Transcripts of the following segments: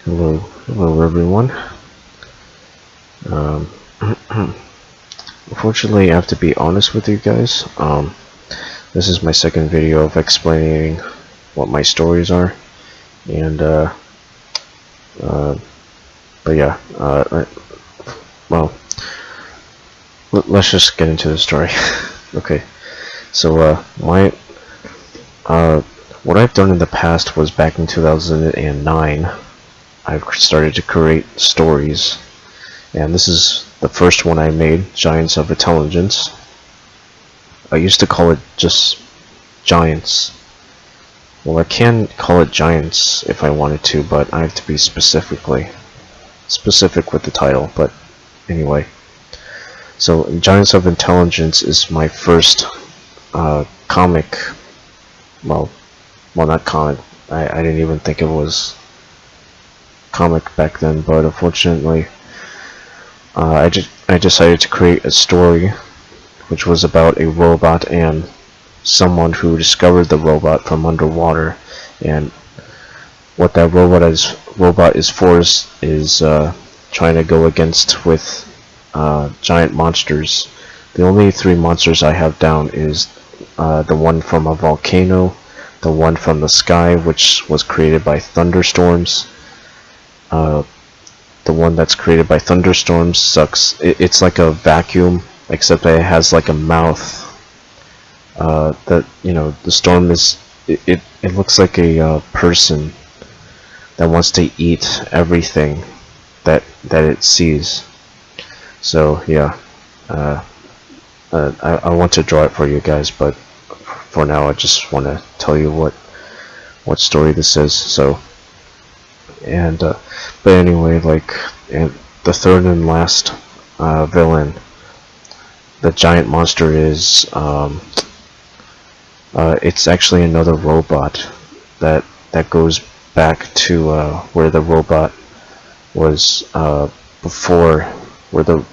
Hello everyone. Um, Unfortunately, I have to be honest with you guys. This is my second video of explaining what my stories are, and but yeah, well, let's just get into the story. Okay, so what I've done in the past was back in 2009. I've started to create stories, and this is the first one I made, Giants of Intelligence. I used to call it just Giants. Well, I can call it Giants if I wanted to, but I have to be specific with the title. But anyway, so Giants of Intelligence is my first comic. Well, not comic. I didn't even think it was comic back then, but unfortunately, I decided to create a story which was about a robot and someone who discovered the robot from underwater, and what that robot is for is trying to go against with giant monsters. The only three monsters I have down is the one from a volcano, the one from the sky, which was created by thunderstorms. The one that's created by thunderstorms sucks. It's like a vacuum, except that it has like a mouth. The storm is. It looks like a person that wants to eat everything that it sees. So yeah, I want to draw it for you guys, but for now I just want to tell you what story this is. So, and but anyway, and the third and last villain, the giant monster, is it's actually another robot that goes back to where the robot was before the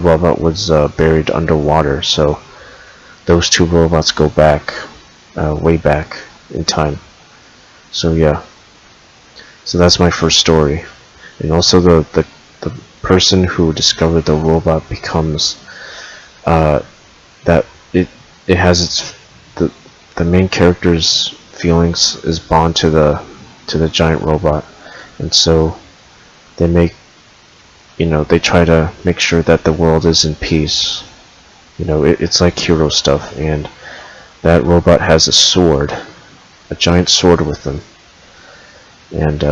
robot was buried underwater. So those two robots go back way back in time. So yeah, so that's my first story. And also the person who discovered the robot becomes that it has its the main character's feelings is bound to the giant robot, and so they try to make sure that the world is in peace. It's like hero stuff, and that robot has a sword, a giant sword with them, and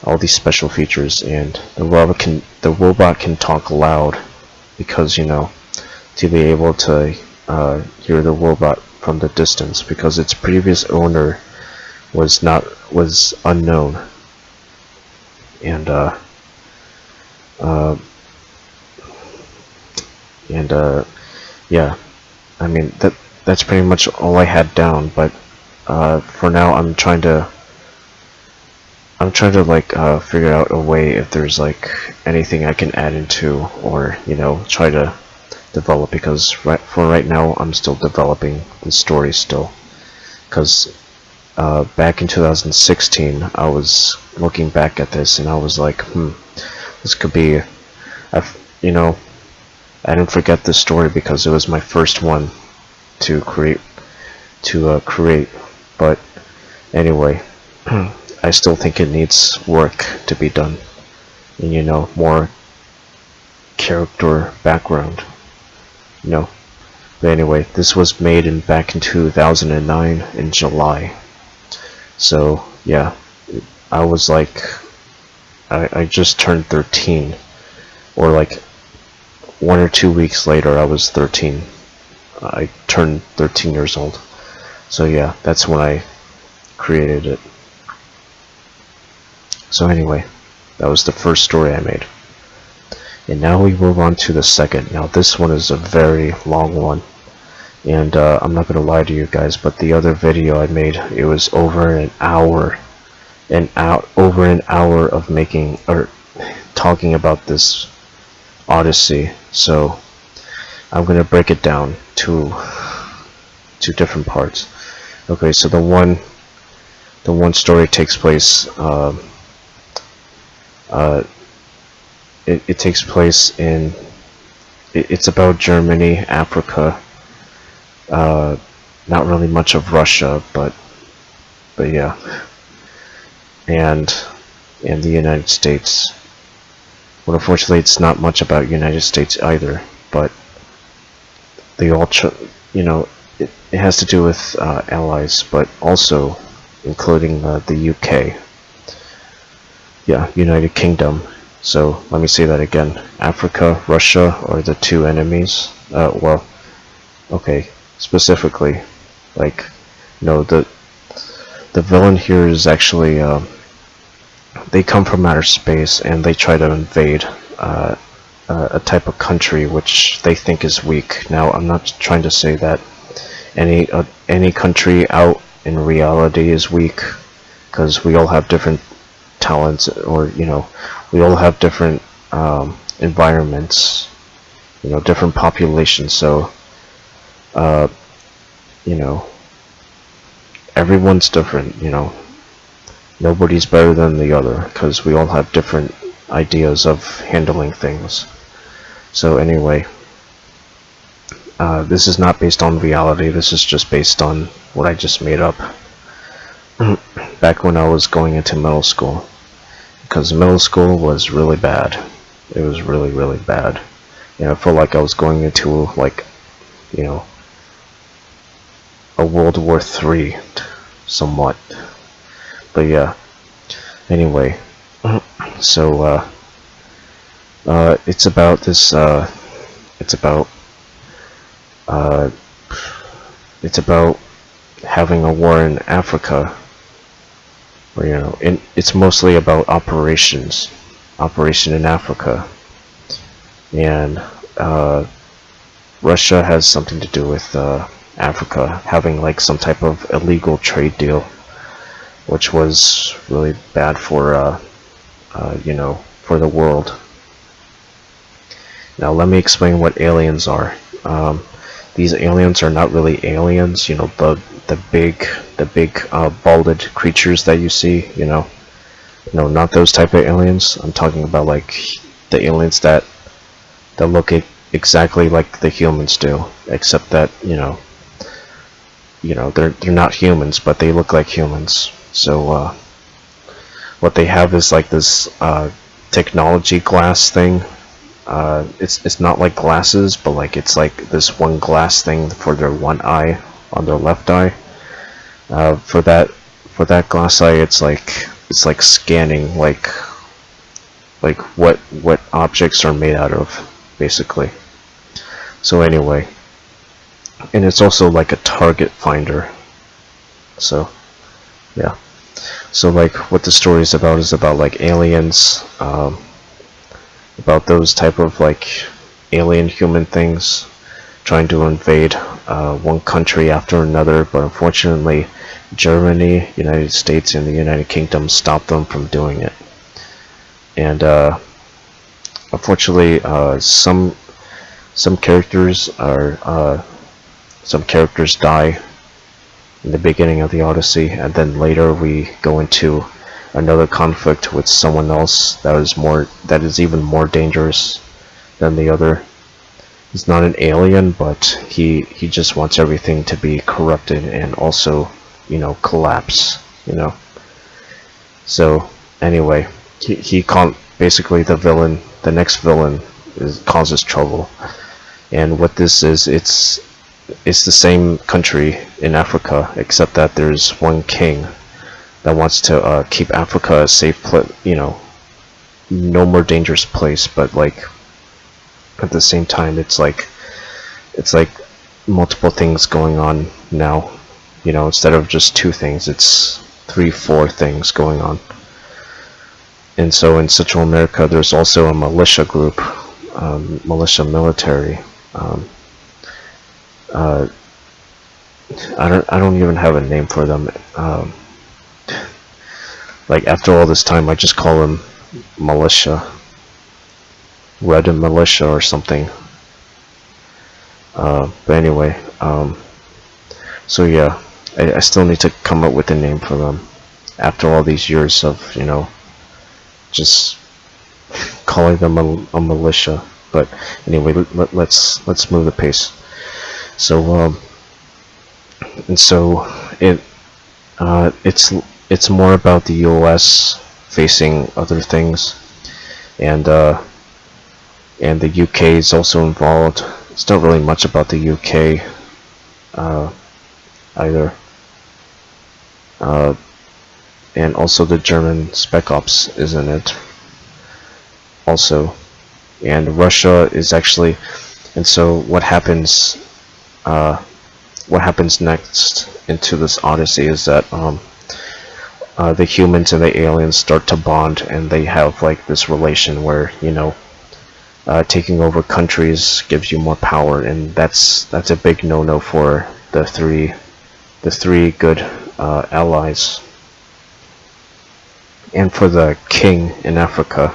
all these special features. And the robot can talk loud because to be able to hear the robot from the distance, because its previous owner was unknown. And yeah, I mean that's pretty much all I had down. But for now, I'm trying to figure out a way if there's anything I can add into, or try to develop, because for right now I'm still developing the story still, because back in 2016 I was looking back at this and I was like, this could be, I didn't forget this story because it was my first one to create. But anyway, I still think it needs work to be done, and more character background. But anyway, this was made back in 2009 in July. So yeah, I was I just turned 13, or 1 or 2 weeks later I was 13. I turned 13 years old. So yeah, that's when I created it. So anyway, that was the first story I made. And now we move on to the second. Now this one is a very long one, and I'm not gonna lie to you guys, but the other video I made, it was over an hour of making or talking about this Odyssey. So I'm gonna break it down to different parts. Okay, so the one story takes place Uh, it takes place in, it's about Germany, Africa, not really much of Russia, but yeah, and the United States. Well, unfortunately, it's not much about United States either, but they all, you know, it has to do with allies, but also including the UK. Yeah, United Kingdom. So let me say that again. Africa, Russia are the two enemies. Well, okay, specifically, like, no, the villain here is actually, they come from outer space and they try to invade a type of country which they think is weak. Now, I'm not trying to say that any country out in reality is weak, because we all have different talents, or we all have different environments, different populations. So you know everyone's different. Nobody's better than the other, because we all have different ideas of handling things. So anyway, this is not based on reality. This is just based on what I just made up back when I was going into middle school, because middle school was really bad. It was really, really bad. I felt like I was going into, like, a World War III, somewhat. But yeah, anyway, so it's about this, it's about having a war in Africa, where, it's mostly about operation in Africa, and Russia has something to do with Africa having, like, some type of illegal trade deal, which was really bad for for the world. Now let me explain what aliens are. These aliens are not really aliens, the big balded creatures that you see, not those type of aliens. I'm talking about, like, the aliens that look exactly like the humans do, except that they're not humans, but they look like humans. So what they have is, like, this technology glass thing. It's not like glasses, but, like, it's like this one glass thing for their one eye, on their left eye. For that glass eye, it's like scanning, like what objects are made out of, basically. So anyway, and it's also like a target finder. So yeah, so, like, what the story is about, like, aliens, about those type of, like, alien human things trying to invade one country after another, but unfortunately Germany, United States, and the United Kingdom stopped them from doing it. And unfortunately, some characters die in the beginning of the Odyssey, and then later we go into another conflict with someone else that is even more dangerous than the other. He's not an alien, but he just wants everything to be corrupted and also, collapse, So anyway, he can't, basically the next villain causes trouble. And what this is, it's the same country in Africa, except that there's one king that wants to keep Africa a safe place, no more dangerous place, but, like, at the same time, it's like multiple things going on now. Instead of just two things, it's 3-4 things going on. And so in Central America, there's also a militia group, militia military. I don't even have a name for them. Like, after all this time, I just call them militia, Red Militia or something. But anyway, so yeah, I still need to come up with a name for them after all these years of, just calling them a militia. But anyway, let's move the pace. So and so it's more about the U.S. facing other things, and the UK is also involved. It's not really much about the UK either. And also the German Spec Ops is in it also, and Russia is actually. And so what happens next into this Odyssey is that the humans and the aliens start to bond, and they have like this relation where, you know, taking over countries gives you more power, and that's a big no-no for the three good allies, and for the king in Africa.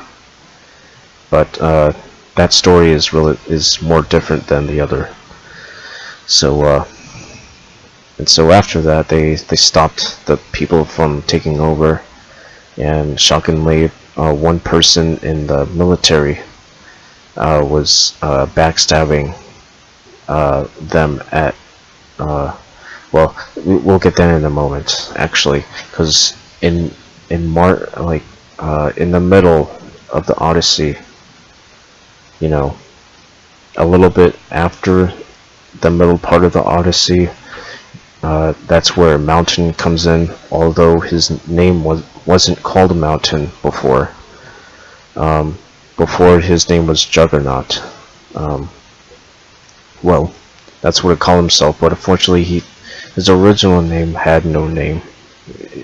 But that story is more different than the other. So and so after that, they stopped the people from taking over, and shockingly, one person in the military was backstabbing them at well, we'll get that in a moment, actually, because in the middle of the Odyssey, you know, a little bit after the middle part of the Odyssey, that's where Mountain comes in, although his name wasn't called Mountain before. Before, his name was Juggernaut. Well, that's what he called himself, but unfortunately his original name had no name.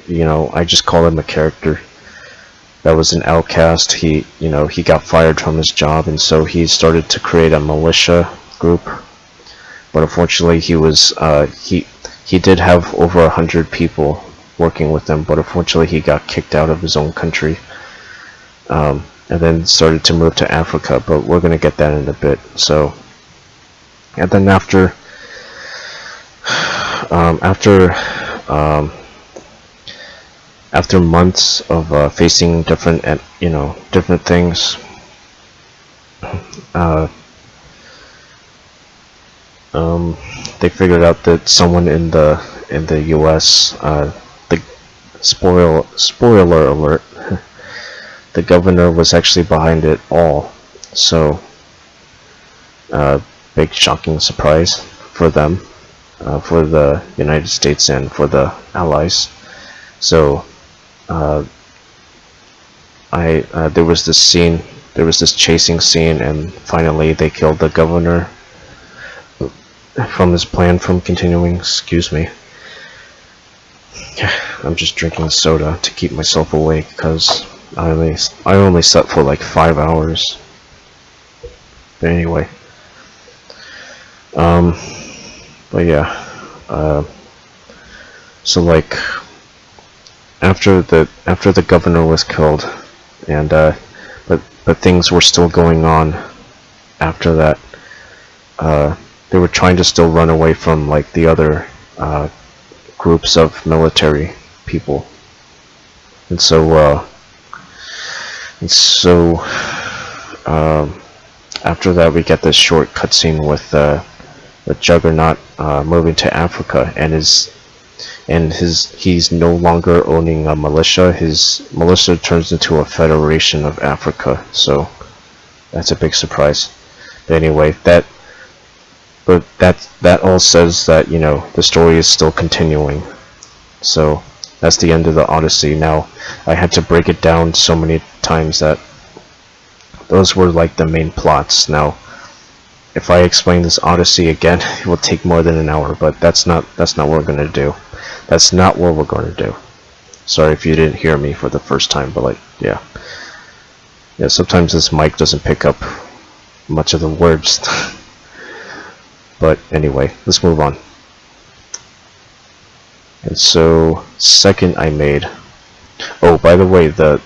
You know, I just call him a character that was an outcast. He got fired from his job, and so he started to create a militia group. But unfortunately, he did have over 100 people working with him, but unfortunately he got kicked out of his own country, and then started to move to Africa, but we're going to get that in a bit. So, and then after months of facing different things, they figured out that someone in the U.S. The spoiler alert, the governor was actually behind it all. So, big shocking surprise for them, for the United States and for the Allies. So, there was this chasing scene, and finally they killed the governor from his plan from continuing. Excuse me. I'm just drinking soda to keep myself awake because I only slept for like 5 hours. But anyway, but yeah, so like after the governor was killed, and but things were still going on after that. They were trying to still run away from like the other groups of military people, and so after that we get this short cutscene with the Juggernaut moving to Africa, and he's no longer owning a militia. His militia turns into a federation of Africa. So that's a big surprise. But anyway, that all says that, you know, the story is still continuing. So that's the end of the Odyssey. Now, I had to break it down so many times that those were like the main plots. Now, if I explain this Odyssey again, it will take more than an hour, but that's not what we're going to do. That's not what we're going to do. Sorry if you didn't hear me for the first time, but like, yeah, sometimes this mic doesn't pick up much of the words. But anyway, let's move on. And so, second I made. Oh, by the way, the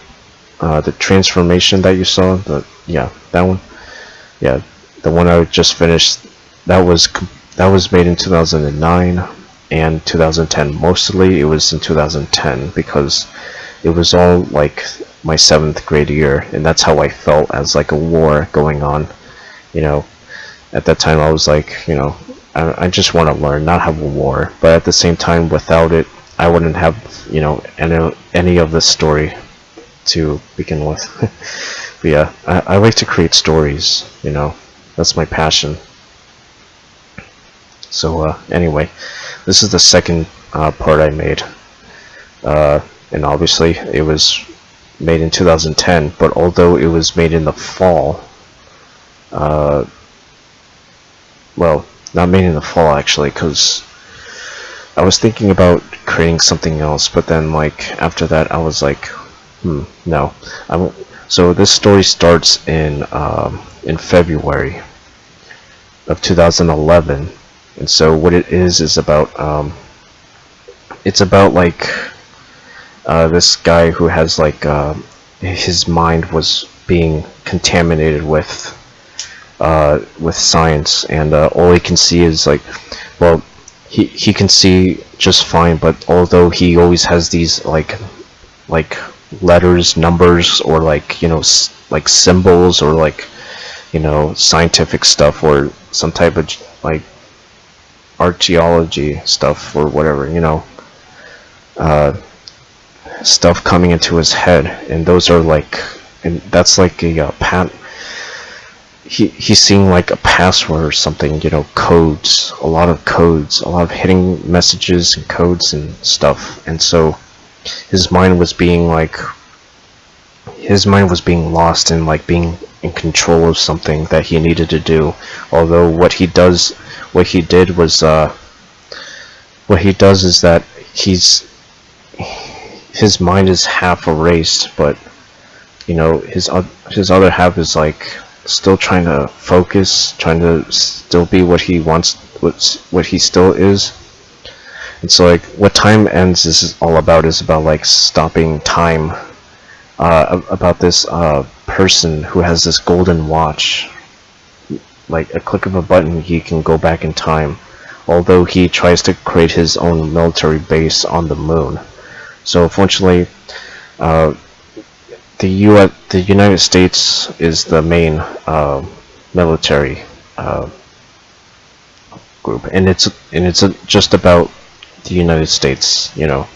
transformation that you saw, that one, the one I just finished, that was made in 2009 and 2010. Mostly, it was in 2010 because it was all like my 7th grade year, and that's how I felt, as like a war going on. You know, at that time I was like, you know, I just want to learn, not have a war. But at the same time, without it, I wouldn't have, you know, any of this story to begin with. But yeah, I like to create stories, you know, that's my passion. So anyway, this is the second part I made, and obviously it was made in 2010, but although it was made in the fall, well, not made in the fall actually, because I was thinking about creating something else, but then like after that I was like, no. So this story starts in February of 2011, and so what it is about it's about like this guy who has like his mind was being contaminated with science, and all he can see is like, well, he can see just fine, but although he always has these like letters, numbers, or like, you know, like symbols, or like, you know, scientific stuff, or some type of like archaeology stuff, or whatever, you know, stuff coming into his head, and those are like, and that's like a he's seeing like a password or something, you know, codes, a lot of hidden messages and codes and stuff. And so his mind was being lost and like being in control of something that he needed to do. Although what he does is that his mind is half erased, but you know, his other half is like still trying to focus, trying to still be what he wants, what he still is. And so like what Time Ends is all about is about like stopping time, about this person who has this golden watch. Like a click of a button, he can go back in time, although he tries to create his own military base on the moon. So unfortunately, the United States is the main military group, and it's just about the United States, you know.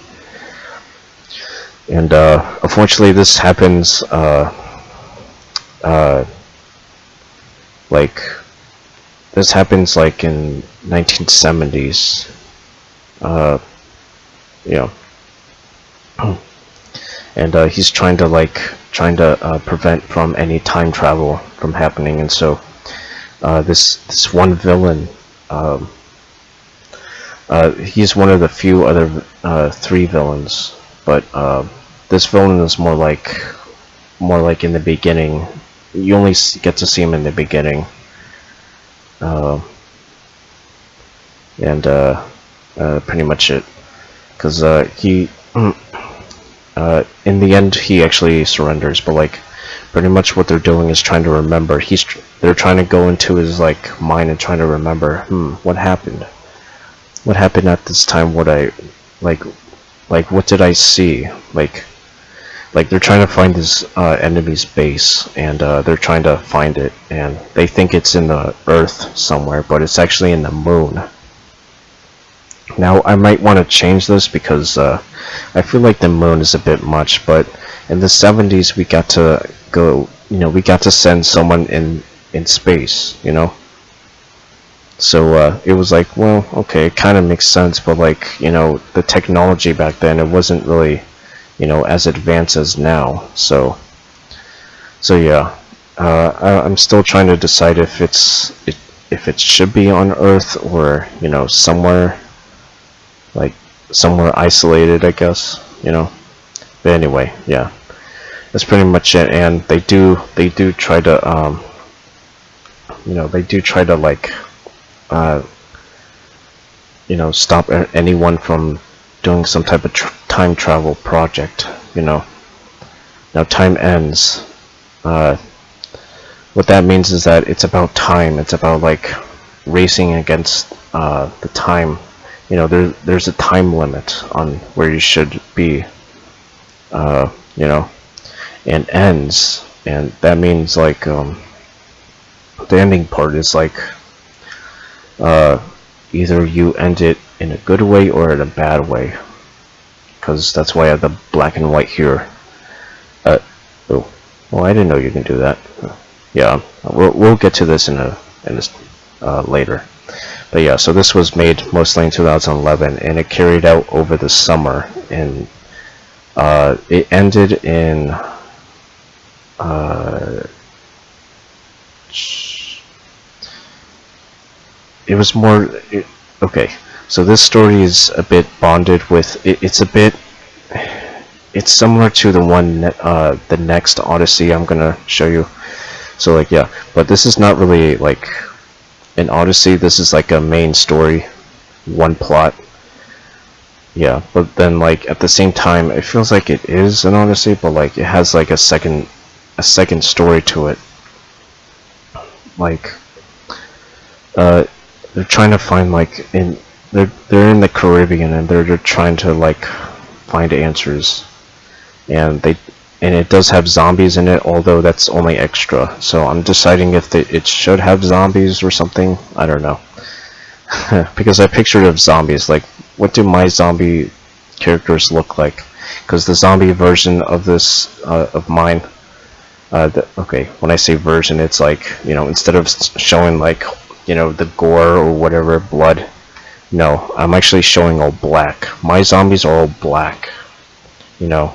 And unfortunately, this happens like in 1970s, you know. And he's trying to prevent from any time travel from happening. And so this one villain, he's one of the few other 3 villains, but this villain is more like in the beginning. You only get to see him in the beginning, and pretty much it, because he in the end he actually surrenders. But like pretty much what they're doing is trying to remember. They're trying to go into his like mind and trying to remember, what happened at this time, what did I see, like they're trying to find this enemy's base, and they're trying to find it, and they think it's in the Earth somewhere, but it's actually in the moon. Now I might want to change this because I feel like the moon is a bit much, but in the 70s we got to go, you know, we got to send someone in space, you know. So it was like, well, okay, it kind of makes sense, but like, you know, the technology back then, it wasn't really, you know, as advanced as now. So yeah, I'm still trying to decide if it should be on Earth, or, you know, somewhere isolated, I guess, you know. But anyway, yeah, that's pretty much it. And they do try to you know, they do try to like you know, stop anyone from doing some type of time travel project, you know. Now Time Ends, what that means is that it's about time. It's about like racing against the time. You know, there's a time limit on where you should be, you know, and ends, and that means like the ending part is like either you end it in a good way or in a bad way, because that's why I have the black and white here. Oh, well, I didn't know you can do that. Yeah, we'll get to this in later. But yeah, so this was made mostly in 2011, and it carried out over the summer, and it ended in it was more okay. So this story is a bit bonded with it's similar to the one the next Odyssey I'm gonna show you. So like yeah, but this is not really like an Odyssey. This is like a main story, one plot. Yeah, but then like at the same time it feels like it is an Odyssey, but like it has like a second story to it. Like they're trying to find like they're in the Caribbean, and they're trying to like find answers, and it does have zombies in it, although that's only extra. So I'm deciding if it should have zombies or something. I don't know. Because I pictured of zombies, like what do my zombie characters look like? Because the zombie version of this of mine, okay, when I say version, it's like, you know, instead of showing like, you know, the gore or whatever, blood, no, I'm actually showing all black. My zombies are all black, you know,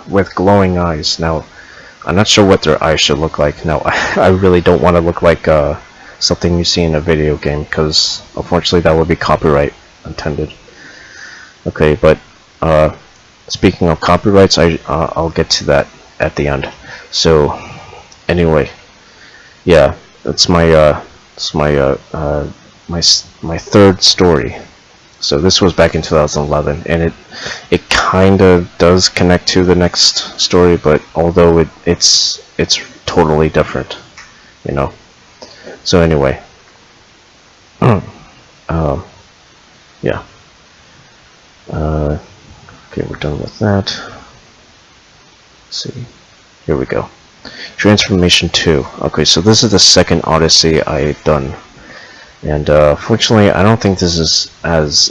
with glowing eyes. Now I'm not sure what their eyes should look like. Now I really don't want to look like something you see in a video game, because unfortunately that would be copyright intended. Okay, but speaking of copyrights, I'll get to that at the end. So anyway, yeah, that's my my third story. So this was back in 2011, and it kind of does connect to the next story, but although it's totally different, you know. So anyway, yeah. Okay, we're done with that. Let's see. Here we go. Transformation 2. Okay, so this is the second Odyssey I've done, and fortunately, I don't think this is as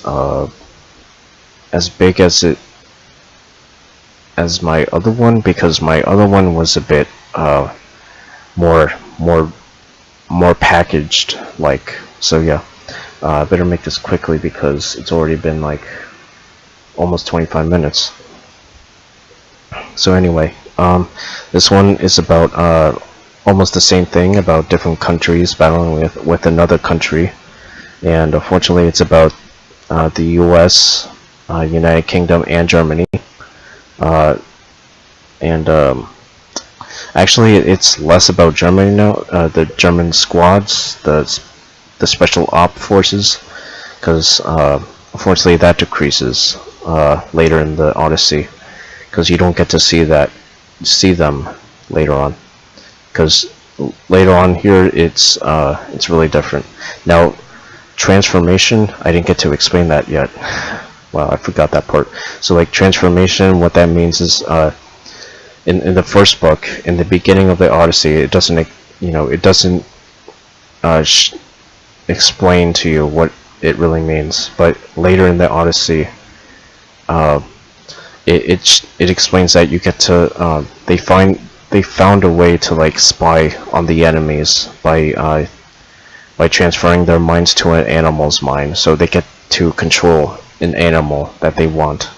big as my other one, because my other one was a bit more packaged, like. So yeah, I better make this quickly because it's already been like almost 25 minutes. So anyway, this one is about almost the same thing, about different countries battling with another country, and unfortunately it's about the US, United Kingdom, and Germany, and actually it's less about Germany now, the German squads, the special op forces, because unfortunately that decreases later in the Odyssey, because you don't get to see them later on, because later on here it's really different. Now, transformation, I didn't get to explain that yet. Wow, I forgot that part. So like transformation, what that means is in the first book, in the beginning of the Odyssey, it doesn't, you know, it doesn't explain to you what it really means, but later in the Odyssey it explains that you get to they found a way to like spy on the enemies by transferring their minds to an animal's mind, so they get to control an animal that they want.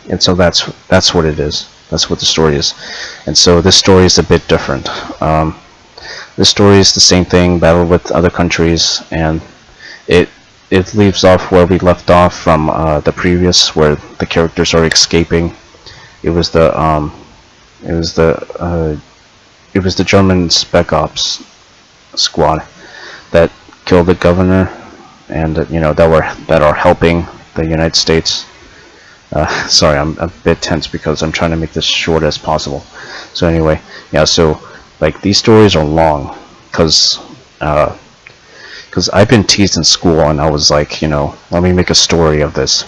And so that's what it is. That's what the story is. And so this story is a bit different. This story is the same thing, battle with other countries, and it leaves off where we left off from the previous, where the characters are escaping. It was the German Spec Ops squad that killed the governor, and you know, that are helping the United States. Sorry, I'm a bit tense because I'm trying to make this short as possible. So anyway, yeah. So like these stories are long because I've been teased in school, and I was like, you know, let me make a story of this.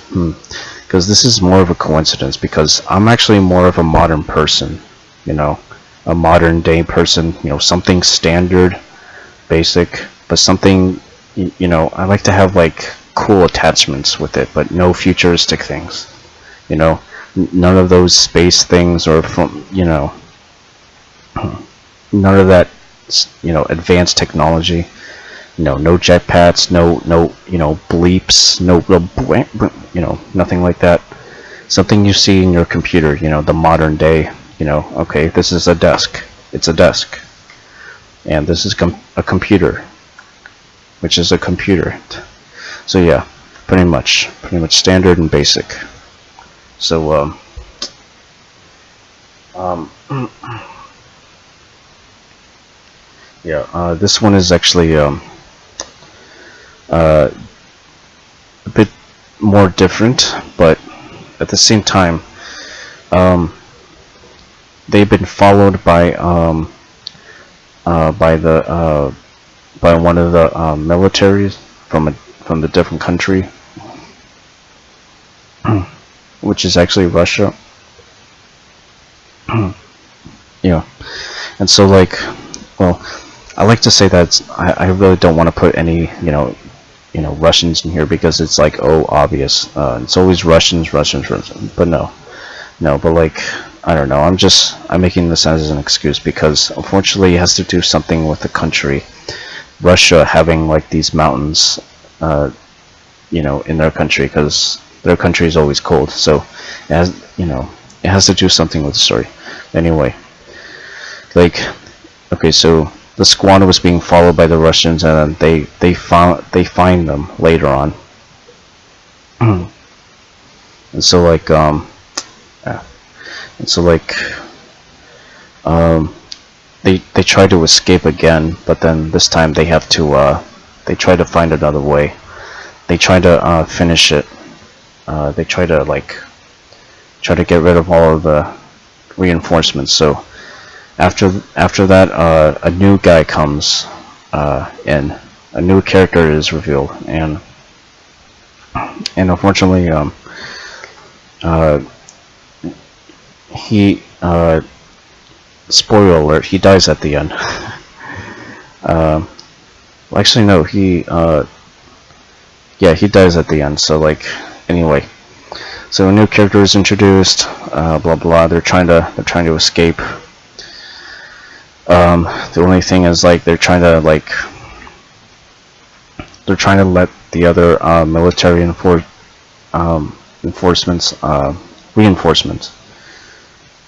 because this is more of a coincidence, because I'm actually more of a modern person, you know, a modern day person, you know, something standard, basic, but something, you know, I like to have like cool attachments with it, but no futuristic things, you know, none of those space things, or from, you know, none of that, you know, advanced technology. No jetpacks, no, you know, bleeps, no, you know, nothing like that. Something you see in your computer, you know, the modern day, you know, okay, this is a desk, it's a desk, and this is a computer, which is a computer. So yeah, pretty much standard and basic. So yeah, this one is actually a bit more different, but at the same time, they've been followed by by one of the militaries from the different country, which is actually Russia. Yeah, and so like, well, I like to say that I really don't want to put any, you know, Russians in here, because it's like, oh, obvious. It's always Russians, but no, but like, I don't know. I'm making this as an excuse, because unfortunately it has to do something with the country, Russia, having like these mountains, you know, in their country, because their country is always cold. So it has, you know, it has to do something with the story. Anyway, like, okay, so the squad was being followed by the Russians, and they find them later on. And so like yeah. And so like they try to escape again, but then this time they have to they try to find another way. They try to finish it. They try to get rid of all of the reinforcements. So after that, a new guy comes, and a new character is revealed, and unfortunately, he, spoiler alert, he dies at the end. Well, actually no, yeah, he dies at the end. So like, anyway, so a new character is introduced, blah blah. They're trying to escape. The only thing is, like, they're trying to let the other military reinforcements,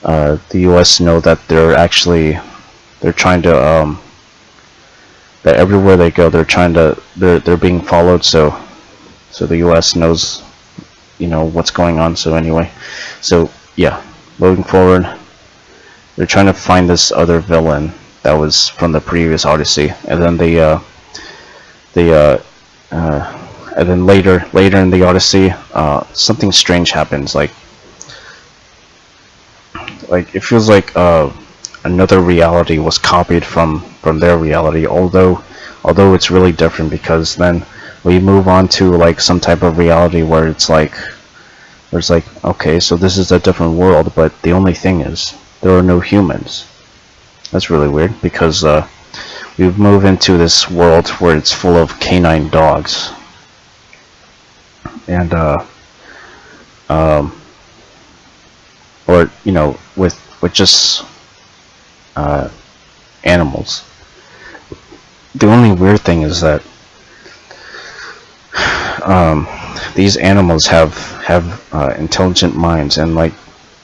the U.S. know that they're trying to that everywhere they go, they're being followed. So the U.S. knows, you know, what's going on. So anyway, so yeah, moving forward, they're trying to find this other villain that was from the previous Odyssey, and then and then later in the Odyssey, something strange happens. Like it feels like another reality was copied from their reality, although it's really different, because then we move on to like some type of reality where it's like, okay, so this is a different world, but the only thing is there are no humans. That's really weird, because we move into this world where it's full of canine dogs, and or, you know, with just animals. The only weird thing is that these animals have intelligent minds, and like,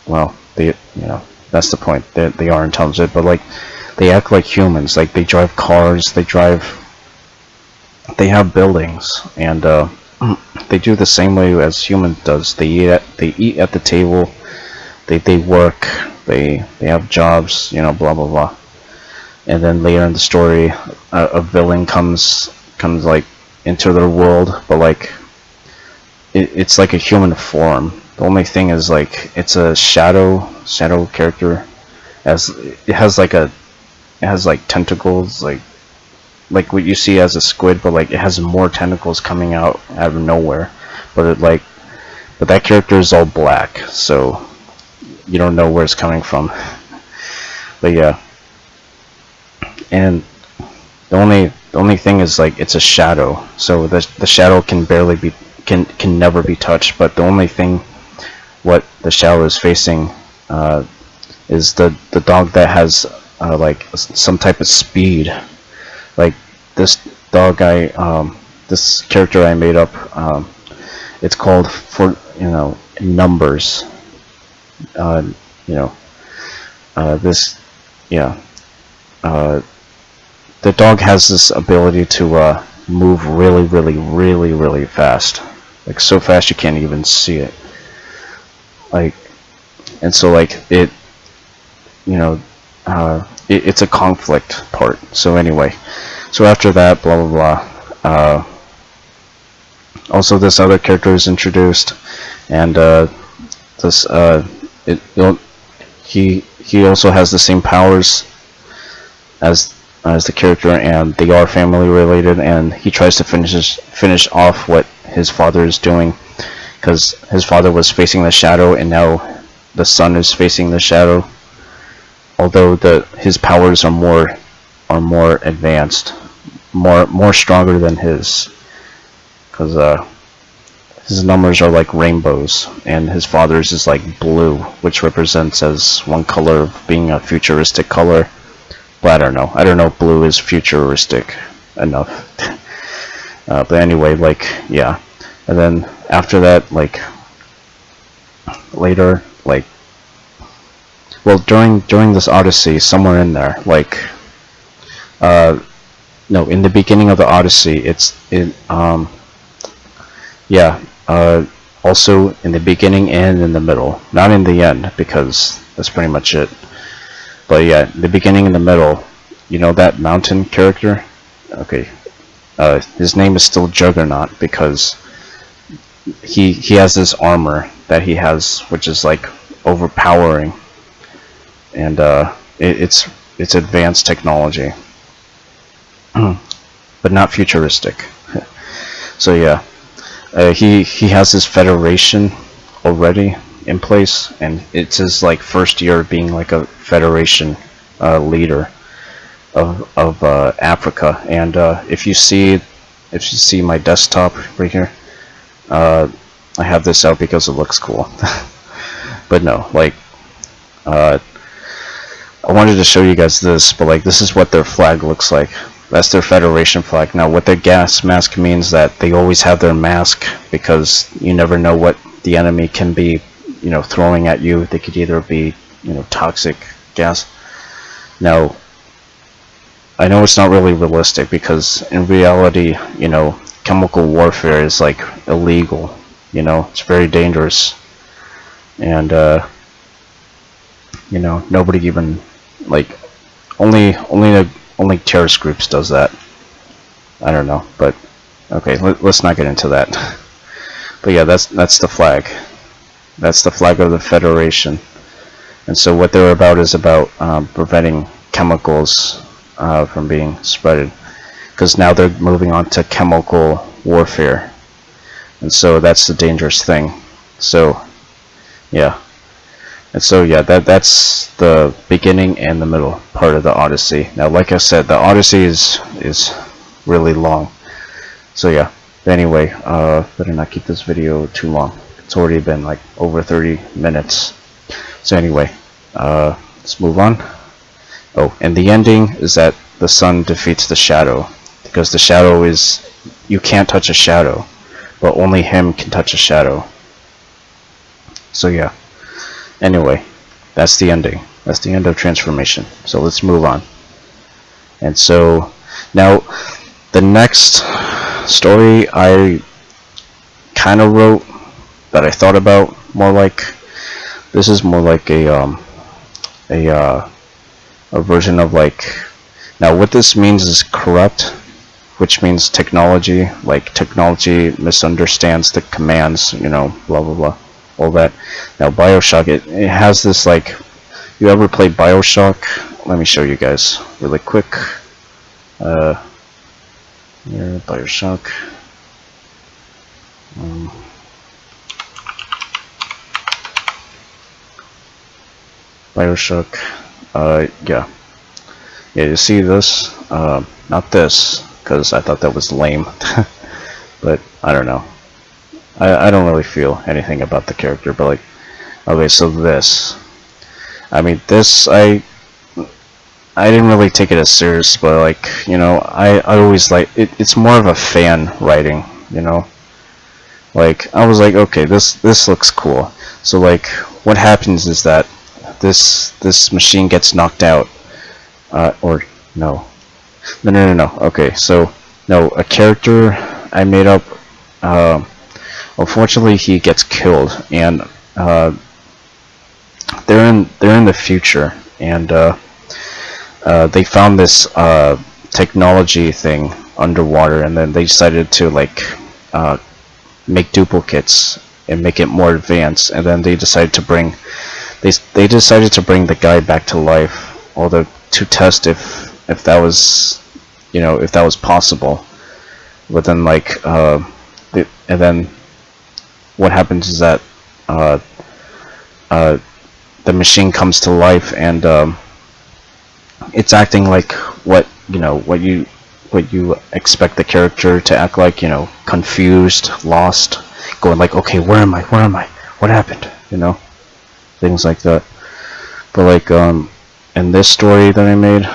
well, you know, that's the point. They are intelligent, but like, they act like humans. Like, they drive cars, they have buildings, and they do the same way as humans does. They eat at the table. They work. They have jobs. You know, blah blah blah. And then later in the story, a villain comes like into their world, but like it's like a human form. The only thing is, like, it's a shadow character, as it has like tentacles, like what you see as a squid, but like it has more tentacles coming out of nowhere. But but that character is all black, so you don't know where it's coming from. But yeah, and the only thing is, like, it's a shadow, so the shadow can barely be can never be touched. But the only thing what the shadow is facing is the dog that has like some type of speed. Like this dog this character I made up, it's called, for numbers, this, yeah, the dog has this ability to move really fast, like so fast you can't even see it, like, and so, like, it, it's a conflict part. So anyway, so after that, blah blah blah, also this other character is introduced, and this he also has the same powers as the character, and they are family related, and he tries to finish off what his father is doing, because his father was facing the shadow and now the son is facing the shadow, although his powers are more advanced, more stronger than his, because his numbers are like rainbows, and his father's is like blue, which represents as one color of being a futuristic color. But I don't know if blue is futuristic enough. But anyway, like, yeah. And then after that, like, later, like, well, during this Odyssey, somewhere in there, like, no, in the beginning of the Odyssey, yeah, also in the beginning and in the middle, not in the end, because that's pretty much it. But yeah, the beginning and the middle, that mountain character? Okay. His name is still Juggernaut, because he has this armor that he has, which is like overpowering, and it's advanced technology, but not futuristic. So yeah, he has this federation already in place, and it's his like first year being like a federation leader of Africa. And if you see my desktop right here, I have this out because it looks cool. But no, like, I wanted to show you guys this, but like, this is what their flag looks like. That's their Federation flag. Now, what their gas mask means that they always have their mask, because you never know what the enemy can be, throwing at you. They could either be, toxic gas. Now, I know it's not really realistic, because in reality, chemical warfare is like illegal. It's very dangerous, and nobody even, like, only terrorist groups does that. I don't know, but okay, let's not get into that. But yeah, that's the flag. That's the flag of the Federation. And so what they're about is about preventing chemicals from being spreaded, because now they're moving on to chemical warfare, and so that's the dangerous thing. So yeah. And so yeah, that's the beginning and the middle part of the Odyssey. Now, like I said, the Odyssey is really long. So yeah. Anyway, better not keep this video too long. It's already been like over 30 minutes. So anyway, let's move on. Oh, and the ending is that the sun defeats the shadow, because the shadow is, you can't touch a shadow, but only him can touch a shadow. So yeah. Anyway, that's the ending. That's the end of transformation. So let's move on. And so now the next story I kind of wrote, that I thought about more like, this is more like a version of, like, now what this means is corrupt, which means technology, like technology misunderstands the commands, blah blah blah, all that. Now Bioshock, it has this, like, you ever played Bioshock? Let me show you guys really quick. Here, Bioshock. Bioshock. Yeah. Yeah, you see this? Not this, because I thought that was lame. But I don't know. I don't really feel anything about the character, but like, okay, so this. I mean, this, I didn't really take it as serious, but like, you know, I always like, it's more of a fan writing, you know? Like, I was like, okay, this looks cool. So like, what happens is that this machine gets knocked out, or no, okay, so no, a character I made up, unfortunately he gets killed, and they're in the future, and they found this technology thing underwater, and then they decided to like make duplicates and make it more advanced, and then they decided to bring the guy back to life, although to test if that was, you know, if that was possible. But then like and then what happens is that the machine comes to life, and it's acting like what you expect the character to act like, you know, confused, lost, going like, okay, where am I, what happened, you know, things like that. But like in this story that I made,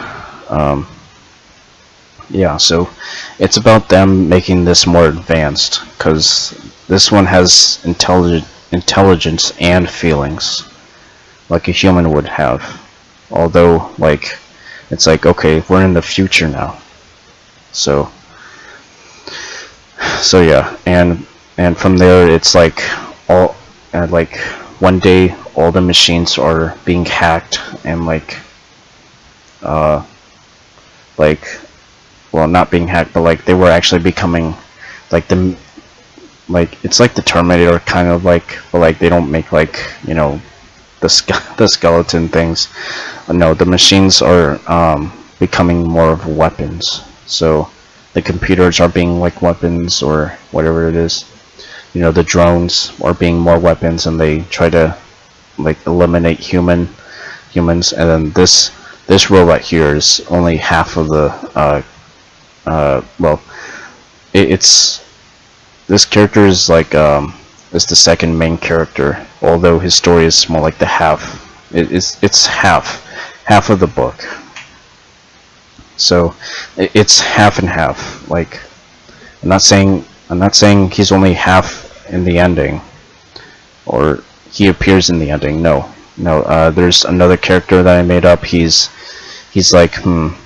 yeah, so it's about them making this more advanced, because this one has intelligence and feelings like a human would have, although like it's like, okay, we're in the future now. So yeah, and from there it's like all like one day all the machines are being hacked, and like well, not being hacked, but like they were actually becoming like it's like the Terminator kind of, like, but like they don't make like, you know, the skeleton things. No, the machines are becoming more of weapons. So the computers are being like weapons, or whatever it is. You know, the drones are being more weapons, and they try to like eliminate humans. And then this robot here is only half of the well, it's this character is like is the second main character, although his story is more like the half. It's half of the book. So it's half and half. Like, I'm not saying he's only half in the ending, or he appears in the ending. No. There's another character that I made up. He's like,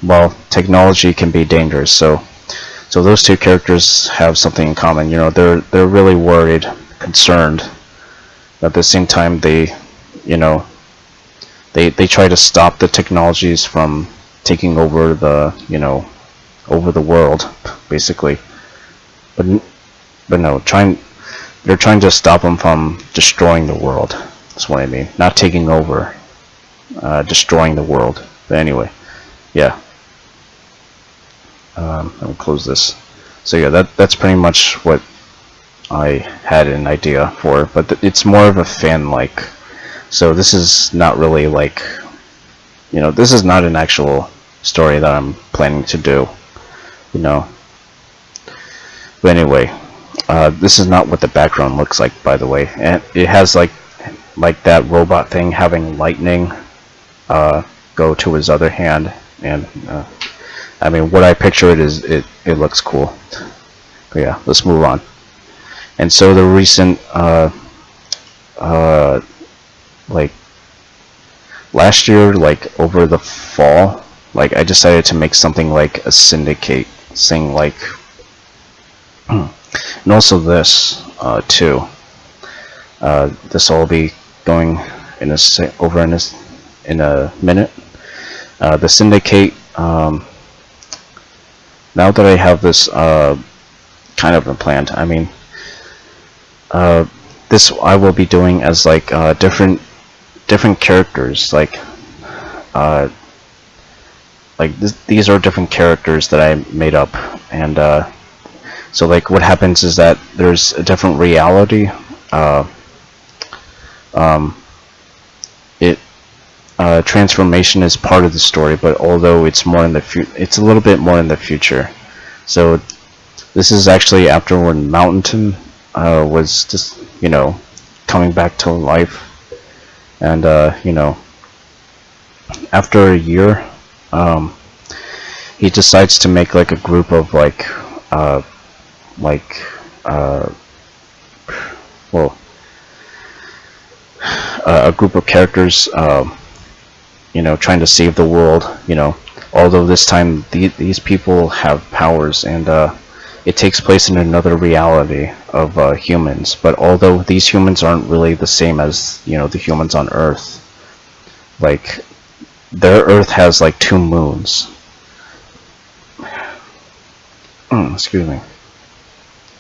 well, technology can be dangerous. So those two characters have something in common. You know, they're really worried, concerned. But at the same time, they, you know, they try to stop the technologies from taking over the, you know, over the world, basically. But no, they're trying to stop them from destroying the world. That's what I mean. Not taking over, destroying the world. But anyway, yeah. Let me close this. So yeah, that's pretty much what I had an idea for, but it's more of a fan-like. So this is not really like, you know, this is not an actual story that I'm planning to do, you know. But anyway, this is not what the background looks like, by the way. And it has like that robot thing having lightning go to his other hand, and I mean, what I picture it is, it looks cool. But yeah, let's move on. And so the recent like last year, like over the fall, like I decided to make something like a syndicate thing, like and also this too. This will be going in a minute. The syndicate. Now that I have this kind of planned, I mean, this I will be doing as like different characters, like these are different characters that I made up, and so like what happens is that there's a different reality. transformation is part of the story, but although it's more in the it's a little bit more in the future. So this is actually after when Mountain was just, you know, coming back to life, and you know, after a year, he decides to make like a group of like well, a group of characters, you know, trying to save the world, you know, although this time these people have powers, and it takes place in another reality of humans, but although these humans aren't really the same as, you know, the humans on Earth, like their Earth has like 2 moons. Excuse me.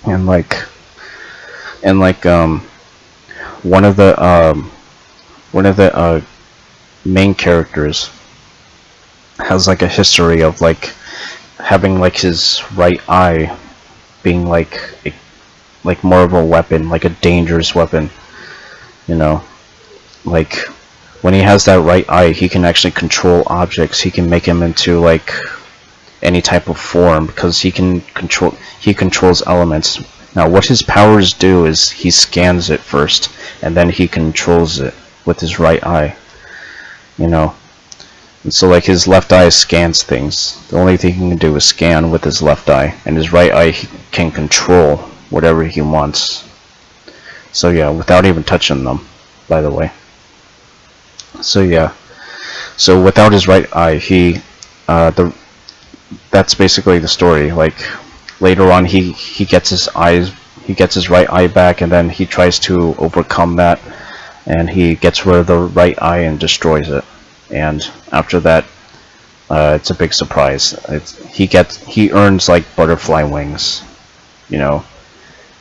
And like one of the main characters has like a history of like having like his right eye being like more of a weapon, like a dangerous weapon, you know, like when he has that right eye, he can actually control objects. He can make him into like any type of form, because he controls elements. Now what his powers do is he scans it first, and then he controls it with his right eye, you know. And so like his left eye scans things. The only thing he can do is scan with his left eye, and his right eye he can control whatever he wants. So yeah, without even touching them, by the way. So yeah, so without his right eye, he that's basically the story. Like later on, he gets his right eye back, and then he tries to overcome that, and he gets rid of the right eye and destroys it. And after that, it's a big surprise. He earns like butterfly wings, you know.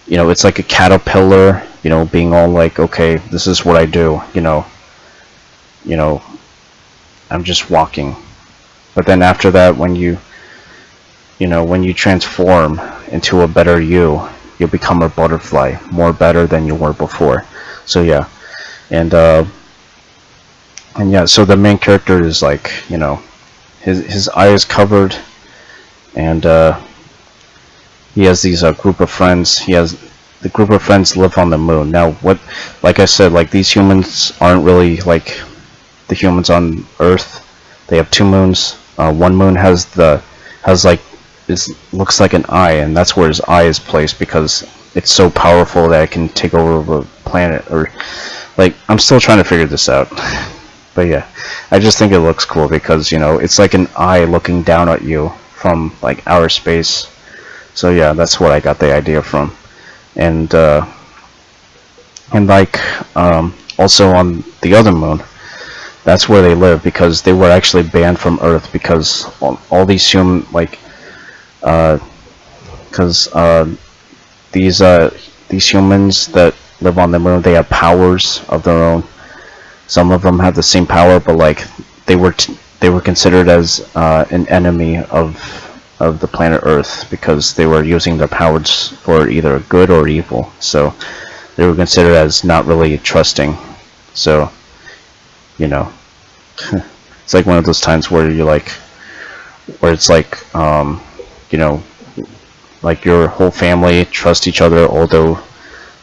It's like a caterpillar, you know, being all like, okay, this is what I do, you know, I'm just walking. But then after that, when you transform into a better you'll become a butterfly, more better than you were before. So yeah, and yeah, so the main character is like, you know, his eye is covered, and he has these group of friends. The group of friends live on the moon. Now, like I said, like these humans aren't really like the humans on Earth. They have 2 moons. One moon looks like an eye, and that's where his eye is placed, because it's so powerful that it can take over a planet. Or like, I'm still trying to figure this out. But yeah, I just think it looks cool because, you know, it's like an eye looking down at you from like outer space. So yeah, that's what I got the idea from. And like also on the other moon, that's where they live, because they were actually banned from Earth, because all these human, like because these humans that live on the moon, they have powers of their own. Some of them have the same power, but like they were considered as an enemy of the planet Earth, because they were using their powers for either good or evil. So they were considered as not really trusting. So, you know, it's like one of those times where it's like, you know, like your whole family trusts each other, although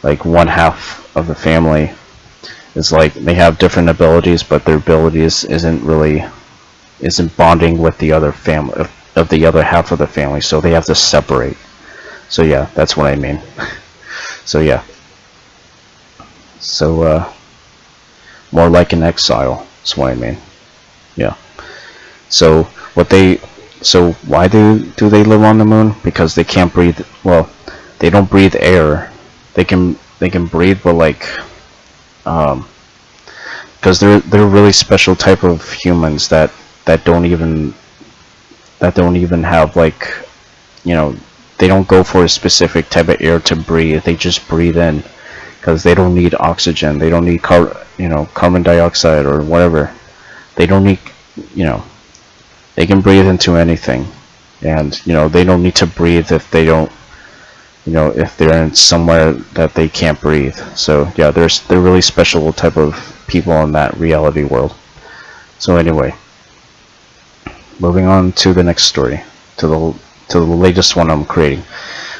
like one half of the family is like, they have different abilities, but their abilities isn't bonding with the other family of the other half of the family, so they have to separate. So yeah, that's what I mean. So yeah, so more like an exile is what I mean. Yeah. So why do they live on the moon? Because they can't breathe. Well, they don't breathe air. They can breathe, but like because they're a really special type of humans that don't even have, like, you know, they don't go for a specific type of air to breathe. They just breathe in, because they don't need oxygen. They don't need carbon dioxide or whatever. They don't need, you know, they can breathe into anything, and you know, they don't need to breathe if they don't, you know, if they're in somewhere that they can't breathe. So yeah, they're really special type of people in that reality world. So anyway, moving on to the next story, to the latest one I'm creating.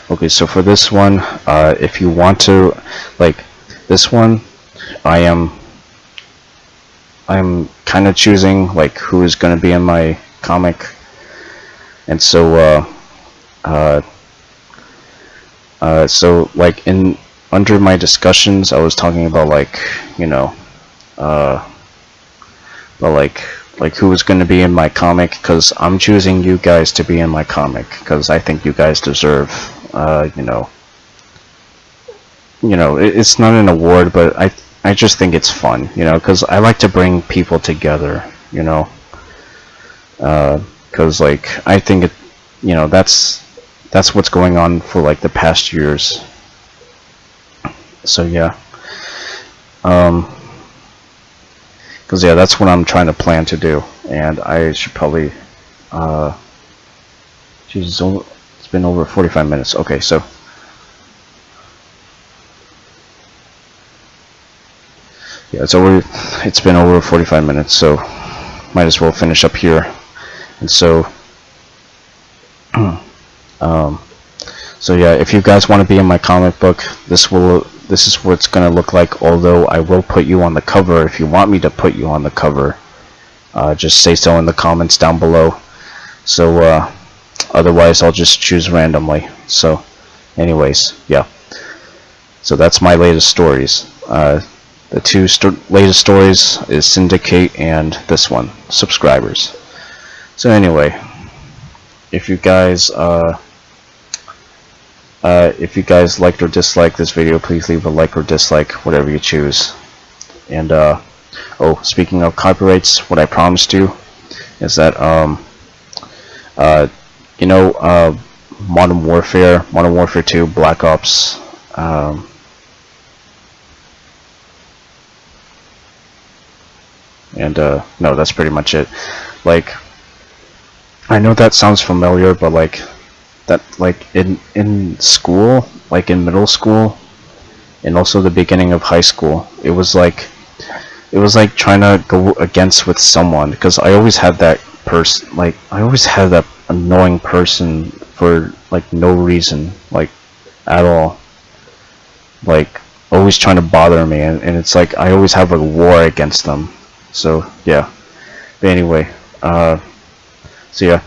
Okay, so for this one, if you want to, like, this one, I'm kind of choosing like who is going to be in my comic, and so so like in under my discussions, I was talking about like, you know, but like who is going to be in my comic, because I'm choosing you guys to be in my comic because I think you guys deserve, it's not an award, but I just think it's fun, because I like to bring people together, because like I think that's what's going on for like the past years. So yeah, because yeah, that's what I'm trying to plan to do, and I should probably, geez, it's been over 45 minutes. Okay, so yeah, it's been over 45 minutes, so might as well finish up here. And so so yeah, if you guys want to be in my comic book, this is what it's gonna look like, although I will put you on the cover if you want me to put you on the cover. Just say so in the comments down below. So otherwise I'll just choose randomly. So anyways, yeah, so that's my latest stories. The two latest stories is Syndicate and this one, Subscribers. So anyway, if you guys liked or disliked this video, please leave a like or dislike, whatever you choose. And oh, speaking of copyrights, what I promised you is that Modern Warfare 2, Black Ops, and no, that's pretty much it. Like, I know that sounds familiar, but like that, like in school, like in middle school, and also the beginning of high school, it was like trying to go against with someone, because I always had that person, like I always had that annoying person for like no reason, like at all, like always trying to bother me, and it's like I always have a war against them. So yeah, but anyway, so yeah,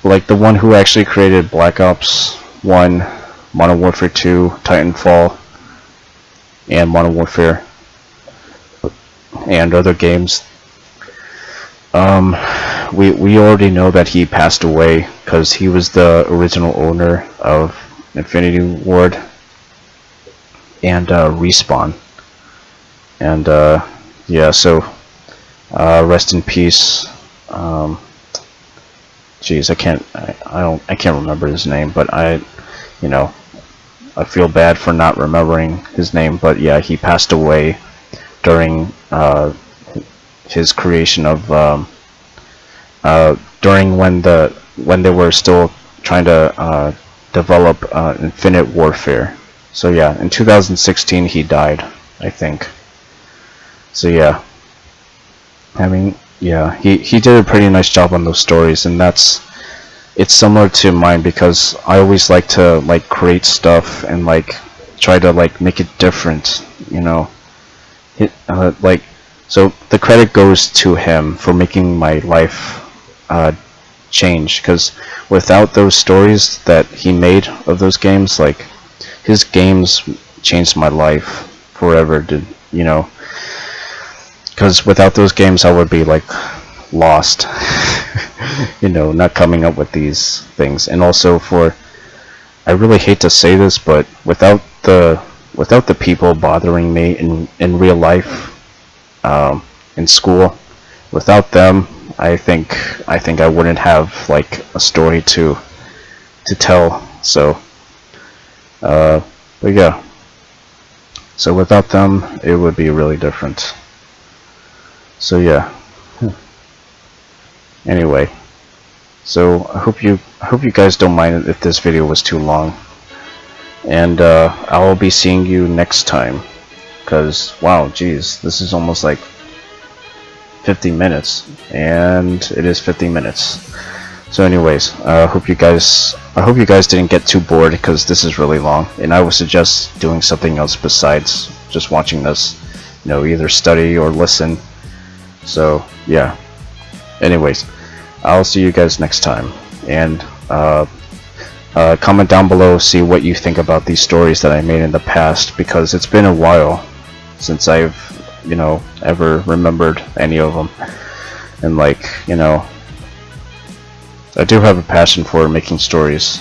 like the one who actually created Black Ops 1, Modern Warfare 2, Titanfall, and Modern Warfare, and other games, we already know that he passed away, because he was the original owner of Infinity Ward and Respawn, and yeah, so rest in peace. Geez, I can't remember his name, but I feel bad for not remembering his name. But yeah, he passed away during his creation of during when they were still trying to develop Infinite Warfare. So yeah, in 2016 he died, I think. So yeah, I mean, yeah, he did a pretty nice job on those stories, and it's similar to mine, because I always like to like create stuff and like try to like make it different, like, so the credit goes to him for making my life change, because without those stories that he made of those games, like his games changed my life forever, because without those games I would be like lost, not coming up with these things. And also I really hate to say this, but without the people bothering me in real life, in school, without them, I think I wouldn't have like a story to tell. So but yeah, so without them it would be really different. So yeah, anyway, so I hope you guys don't mind if this video was too long, and I'll be seeing you next time, because wow, geez, this is almost like 50 minutes, and it is 50 minutes. So anyways, I hope you guys didn't get too bored, because this is really long, and I would suggest doing something else besides just watching this. You know, either study or listen. So yeah. Anyways, I'll see you guys next time, and comment down below, see what you think about these stories that I made in the past, because it's been a while since I've, you know, ever remembered any of them. And like, you know, I do have a passion for making stories,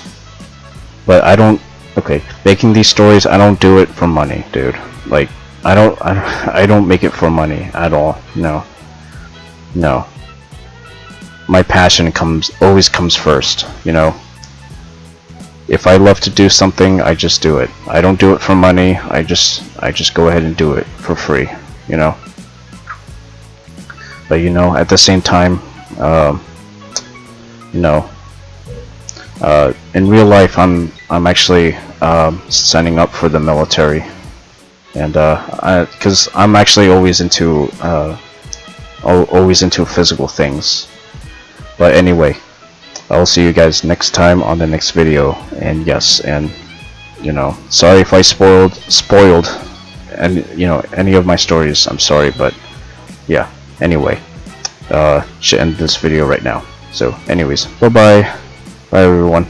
but I don't, okay, making these stories, I don't do it for money, dude. Like, I don't make it for money at all. No. My passion always comes first, you know. If I love to do something, I just do it. I don't do it for money. I just go ahead and do it for free, you know. But you know, at the same time, you know, in real life, I'm actually signing up for the military, and because I'm actually always into physical things. But anyway, I'll see you guys next time on the next video. And yes, and you know, sorry if I spoiled and you know, any of my stories. I'm sorry, but yeah. Anyway, should end this video right now. So anyways, bye everyone.